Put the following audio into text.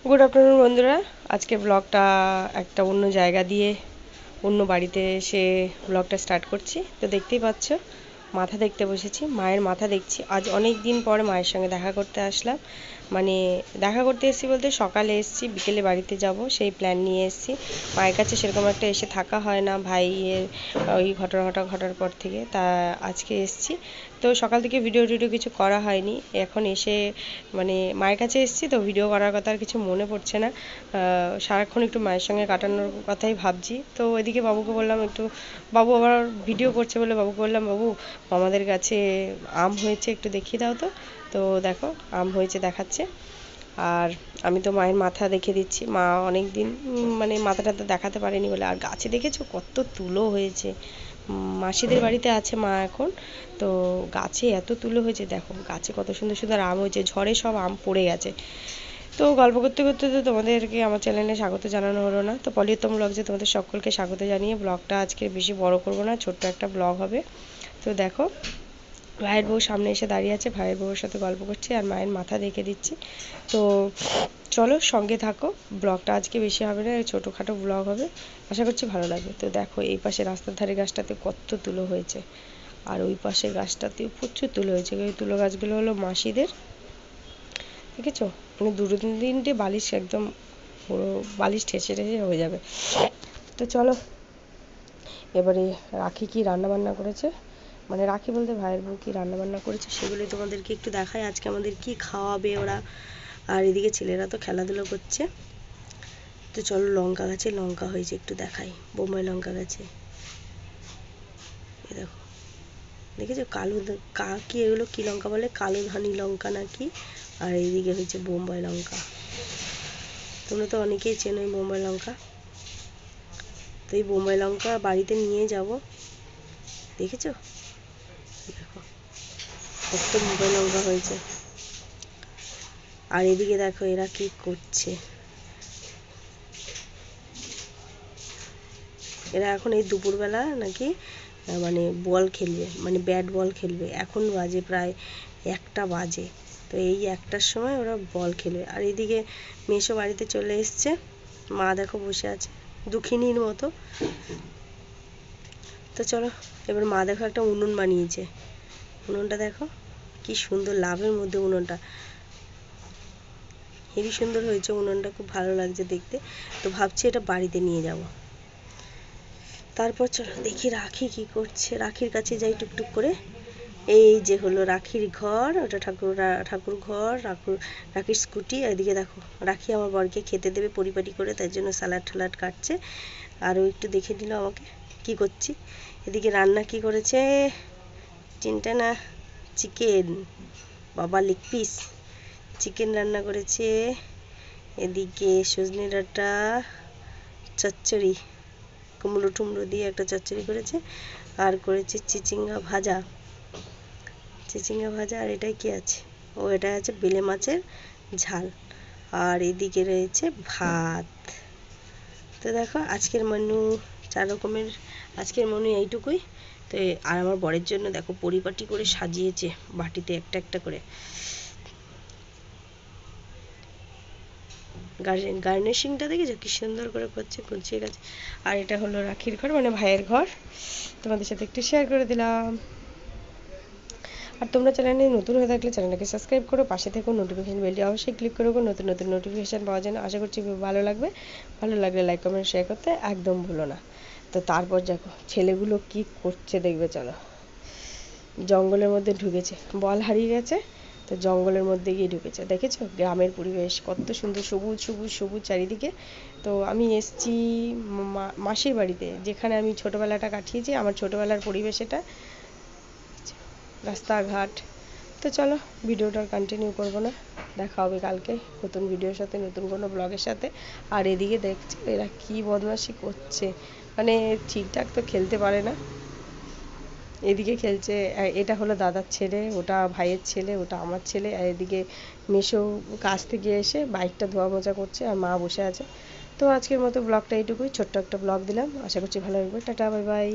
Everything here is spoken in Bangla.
গুড আফটারনুন বন্ধুরা। আজকে ব্লগটা একটা অন্য জায়গা দিয়ে অন্য বাড়িতে এসে ব্লগটা স্টার্ট করছি। তো দেখতেই পাচ্ছ মাথা দেখতে বসেছি, মায়ের মাথা দেখছি। আজ অনেক দিন পর মায়ের সঙ্গে দেখা করতে আসলাম। মানে দেখা করতে এসেছি বলতে সকালে এসেছি, বিকেলে বাড়িতে যাব সেই প্ল্যান নিয়ে এসেছি। মায়ের কাছে সেরকম একটা এসে থাকা হয় না, ভাইয়ের ওই ঘটনাটা ঘটার পর থেকে। তা আজকে এসেছি। তো সকাল থেকে ভিডিও টিডিও কিছু করা হয়নি। এখন এসে মানে মায়ের কাছে এসেছি, তো ভিডিও করার কথা আর কিছু মনে পড়ছে না। সারাক্ষণ একটু মায়ের সঙ্গে কাটানোর কথাই ভাবছি। তো এদিকে বাবুকে বললাম একটু, বাবু আবার ভিডিও করছে বলে বাবুকে বললাম, বাবু আমাদের কাছে আম হয়েছে, একটু দেখিয়ে দাও তো। তো দেখো আম হয়েছে দেখাচ্ছে। আর আমি তো মায়ের মাথা দেখে দিচ্ছি। মা অনেক দিন মানে মাথাটা তো দেখাতে পারেনি বলে। আর গাছে দেখেছো কত তুলো হয়েছে। মাসিদের বাড়িতে আছে মা এখন। তো গাছে এত তুলো হয়েছে, দেখো গাছে কত সুন্দর সুন্দর আম হয়েছে, ঝড়ে সব আম পড়ে গেছে। তো গল্প করতে করতে তো তোমাদেরকে আমার চ্যানেলে স্বাগত জানানো হলো না। তো পলিউতম ব্লগসে তোমাদের সকলকে স্বাগত জানিয়ে ব্লগটা আজকে বেশি বড় করব না, ছোট্ট একটা ব্লগ হবে। তো দেখো ভাইয়ের বউ সামনে এসে দাঁড়িয়ে আছে, ভাইয়ের বউয়ের সাথে গল্প করছি আর মায়ের মাথা দেখে দিচ্ছি। তো চলো সঙ্গে থাকো, ব্লগটা আজকে বেশি হবে না, ছোটোখাটো ব্লগ হবে, আশা করছি ভালো লাগবে। তো দেখো এই পাশে রাস্তার ধারে গাছটাতে কত তুলো হয়েছে, আর ওই পাশের গাছটাতেও প্রচুর তুলো হয়েছে। ওই তুলো গাছগুলো হলো মাসিদের, দেখেছো? মানে দুটো তিনটে বালিশ, একদম পুরো বালিশ ঠেসে ঠেসে হয়ে যাবে। তো চলো এবারে রাখি কি রান্না বান্না করেছে, মানে রাখি বলতে ভাইয়ের বউ কি রান্না বান্না করেছে সেগুলোই তোমাদেরকে একটু দেখায় আজকে আমাদের কি খাওয়াবে ওরা। আর এদিকে ছেলেরা তো খেলাধুলো করছে। তো চলো লঙ্কা গাছে লঙ্কা হয়েছে একটু দেখাই, বোম্বাই লঙ্কা গাছে। এ দেখো, দেখেছো কালো কি এগুলো কি লঙ্কা বলে, কালো ধানি লঙ্কা নাকি। আর এইদিকে হয়েছে বোম্বাই লঙ্কা। তোমরা তো অনেকেই চেনো এই বোম্বাই লঙ্কা। তো এই বোম্বাই লঙ্কা বাড়িতে নিয়ে যাব, দেখেছো? দেখো কত বোম্বাই লঙ্কা হয়েছে। আর এদিকে দেখো এরা কি করছে, এরা এখন এই দুপুরবেলা নাকি মানে বল খেলবে, মানে ব্যাট বল খেলবে। এখন বাজে প্রায় 1টা বাজে। তো এই 1টার সময় ওরা বল খেলবে। আর এদিকে মেসো বাড়িতে চলে এসছে, মা দেখো বসে আছে দুঃখিনীর মতো। তো চলো এবার মা দেখো একটা উনুন বানিয়েছে, উনুনটা দেখো কি সুন্দর, লাভের মধ্যে উনুনটা হেবি সুন্দর হয়েছে, উনুনটা খুব ভালো লাগছে দেখতে। তো ভাবছি এটা বাড়িতে নিয়ে যাব। তারপর চলো দেখি রাখি কি করছে, রাখির কাছে যাই টুকটুক করে। এই যে হলো রাখির ঘর, ওটা ঠাকুর ঘর, রাখির স্কুটি। এদিকে দেখো রাখি আমার বরকে খেতে দেবে পরিপাটি করে, তার জন্য স্যালাড ঠালাড কাটছে। আরও একটু দেখে দিল আমাকে কি করছি। এদিকে রান্না কি করেছে, চিন্তা না, চিকেন, বাবা লেগ পিস চিকেন রান্না করেছে। এদিকে সজনে ডাঁটা চচ্চড়ি, কুমড়ো টুমড়ো দিয়ে একটা চচ্চড়ি করেছে। আর করেছে চিচিঙ্গা ভাজা, চিচিঙ্গা ভাজা। আর এটাই কি আছে, ও এটা আছে বেলে মাছের ঝাল। আর এদিকে রয়েছে ভাত। তো দেখো আজকের মেনু 4 রকমের, আজকের মেনু এইটুকুই। তো আর আমার বরের জন্য দেখো পরিপাটি করে সাজিয়েছে বাটিতে একটা একটা করে। গার্নিশিংটা দেখেছো কি সুন্দর করে করছে, গুছিয়ে গেছে। আর এটা হলো রাখির ঘর, মানে ভাইয়ের ঘর। তোমাদের সাথে একটু শেয়ার করে দিলাম। আর তোমরা চ্যানেলে নতুন হয়ে থাকলে চ্যানেলটাকে সাবস্ক্রাইব করো, পাশে থেকে নোটিফিকেশন বেলটি অবশ্যই ক্লিক করো নতুন নতুন নোটিফিকেশান পাওয়ার জন্য। আশা করছি ভালো লাগবে, ভালো লাগলে লাইক কমেন্ট শেয়ার করতে একদম ভুলো না। তো তারপর দেখো ছেলেগুলো কি করছে দেখবে, চলো। জঙ্গলের মধ্যে ঢুকেছে, বল হারিয়ে গেছে, তো জঙ্গলের মধ্যে গিয়ে ঢুকেছে। দেখেছো গ্রামের পরিবেশ কত সুন্দর, সবুজ সবুজ সবুজ চারিদিকে। তো আমি এসছি মাসির বাড়িতে, যেখানে আমি ছোটোবেলাটা কাটিয়েছি, আমার ছোটোবেলার পরিবেশ এটা, রাস্তাঘাট। তো চলো ভিডিওটা কন্টিনিউ করবো না, দেখা হবে কালকে নতুন ভিডিওর সাথে, নতুন কোনো ব্লগের সাথে। আর এদিকে দেখছো এরা কি বদমাশি করছে, মানে ঠিকঠাক তো খেলতে পারে না। এদিকে খেলছে, এটা হলো দাদার ছেলে, ওটা ভাইয়ের ছেলে, ওটা আমার ছেলে। আর এদিকে মেসো কাজ থেকে এসে বাইকটা ধোয়া মোজা করছে, আর মা বসে আছে। তো আজকের মতো ব্লগটা এইটুকুই, ছোট্ট একটা ব্লগ দিলাম, আশা করছি ভালো লাগবে। Tata, bye bye.